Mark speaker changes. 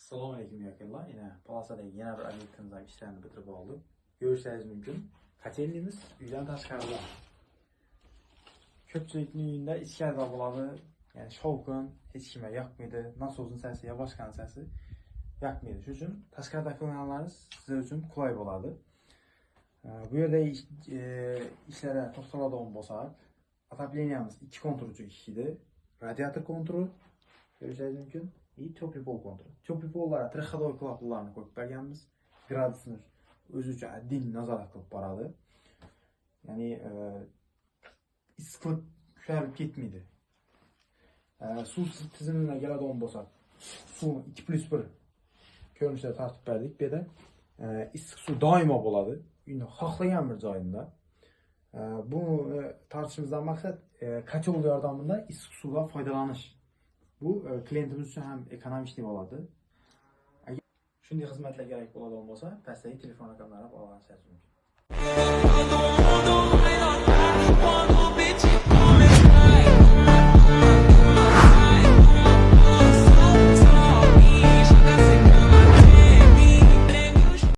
Speaker 1: Assalomu alaykum yo'qlar. Yine Palasa'dagi yana bir obyektimizdagi ishlarni bitirib oldik. Görüşleriniz mümkün. Kotelimiz uydan tashqarida. Ko'pchilikning uyida ichkarida bo'ladi. Yani shovqin hech kimga yoqmaydi. Nasosning sasi ya boshqa sasi yoqmaydi. Shuning uchun tashqarida qilganlaringiz sizlar uchun qulay bo'ladi. Bu yerda ishlarga to'xtaladigan bo'lsak, отопленияmiz 2 konturuvchi kishida, radiator konturu görüşleriniz mümkün. И теплый пол контуру. Теплый pollara triходовый klaplarni qo'yib berganmiz. Gradusni o'zi uchun oddiy nazorat qilib boradi. Ya'ni issiqlik ko'tarib ketmaydi. Suv tizimiga keladigan bo'lsak, suv 2+1 ko'rinishda tartib berdik. Bu yerda issiq suv doimo bo'ladi. Uyni xohlagan bir joyida. Bu tartishimizdan maqsad kotel yordamida issiq suvdan foydalanish. Bu klientimiz uchun ham ekonomik bo'ladi. Agar shunday xizmatlar kerak bo'ladigan bo'lsa, pastdagi telefon raqamlarini olib olishingiz mumkin.